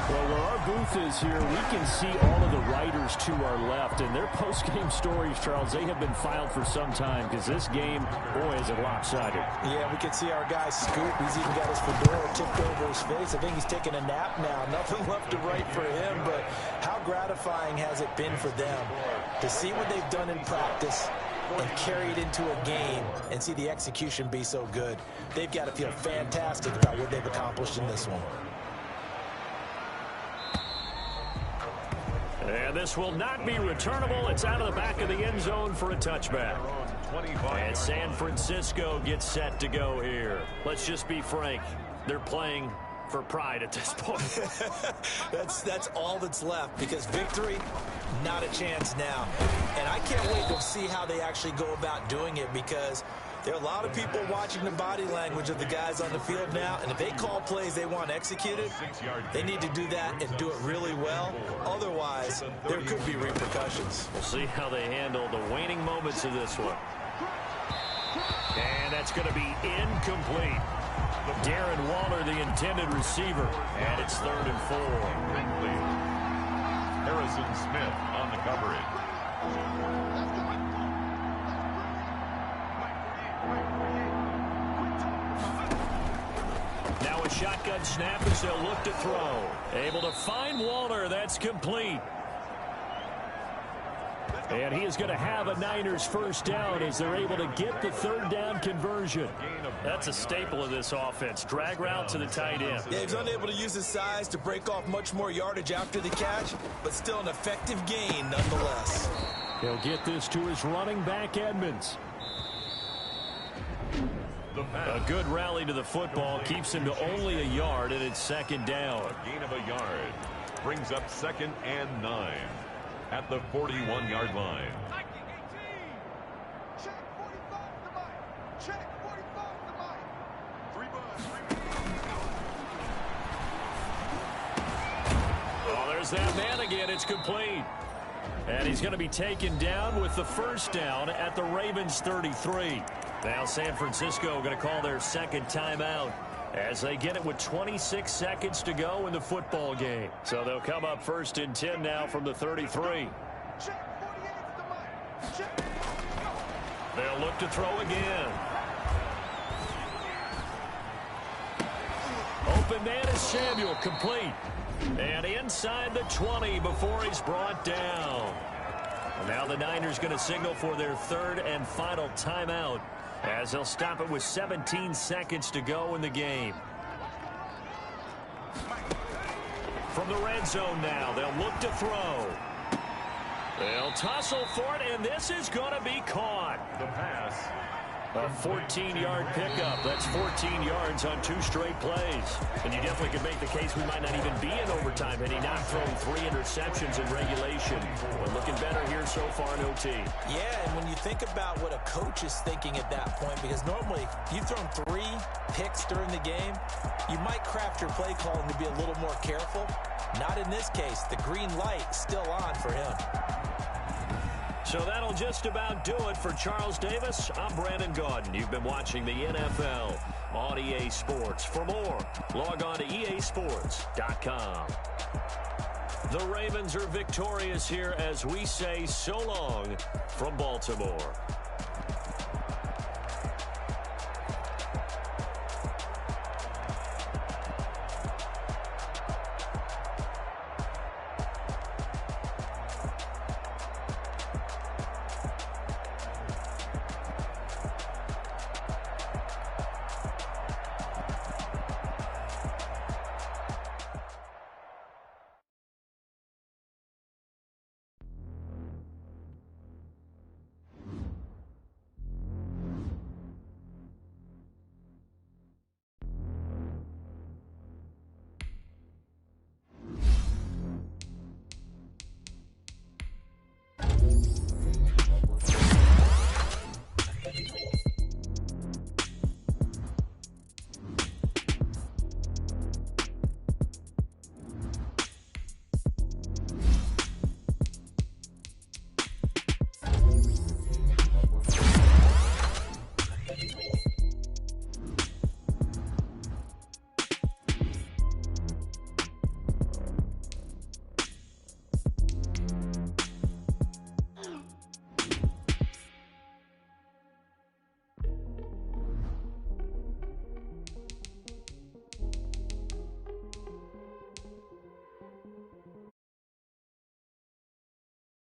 E: Well, where our booth is here, we can see all of the writers to our left. And their post-game stories, Charles, they have been filed for some time because this game, boy, is it lopsided.
D: Yeah, we can see our guy Scoop. He's even got his fedora tipped over his face. I think he's taking a nap now. Nothing left to write for him, but how gratifying has it been for them to see what they've done in practice and carry it into a game and see the execution be so good. They've got to feel fantastic about what they've accomplished in this one.
C: And this will not be returnable. It's out of the back of the end zone for a touchback. And San Francisco gets set to go here. Let's just be frank. They're playing for pride at this point.
D: That's all that's left because victory, not a chance now. And I can't wait to see how they actually go about doing it because there are a lot of people watching the body language of the guys on the field now, and if they call plays they want executed, they need to do that and do it really well. Otherwise, there could be repercussions.
C: We'll see how they handle the waning moments of this one. And that's going to be incomplete. Darren Waller, the intended receiver, and it's 3rd and 4.
B: Harrison Smith on the coverage.
C: Now a shotgun snap as they'll look to throw. Able to find Waller. That's complete.
E: And he is going to have a Niners first down as they're able to get the third down conversion.
C: That's a staple of this offense. Drag route to the tight end.
G: Yeah, he's unable to use his size to break off much more yardage after the catch, but still an effective gain nonetheless.
E: He'll get this to his running back, Edmonds.
C: A good rally to the football keeps him to only a yard, and it's second down.
B: A gain of a yard brings up 2nd and 9 at the 41-yard line.
F: Check 45 to Mike. Check 45 to Mike. 3 bucks.
C: Oh, there's that man again. It's complete.
E: And he's going to be taken down with the first down at the Ravens 33.
C: Now San Francisco going to call their second timeout
E: as they get it with 26 seconds to go in the football game.
C: So they'll come up 1st and 10 now from the 33.
F: Check 48 to Mike. Check.
C: They'll look to throw again.
E: Open man is Samuel, complete. And inside the 20 before he's brought down.
C: Now the Niners going to signal for their third and final timeout as they'll stop it with 17 seconds to go in the game.
E: From the red zone now, they'll look to throw. They'll tussle for it, and this is going to be caught.
B: The pass.
E: A 14-yard pickup. That's 14 yards on 2 straight plays.
C: And you definitely could make the case we might not even be in overtime had he not thrown 3 interceptions in regulation. But looking better here so far in OT.
D: Yeah, and when you think about what a coach is thinking at that point, because normally you've thrown 3 picks during the game, you might craft your play calling to be a little more careful. Not in this case. The green light still on for him.
E: So that'll just about do it for Charles Davis. I'm Brandon Gaudin. You've been watching the NFL on EA Sports. For more, log on to easports.com. The Ravens are victorious here as we say so long from Baltimore.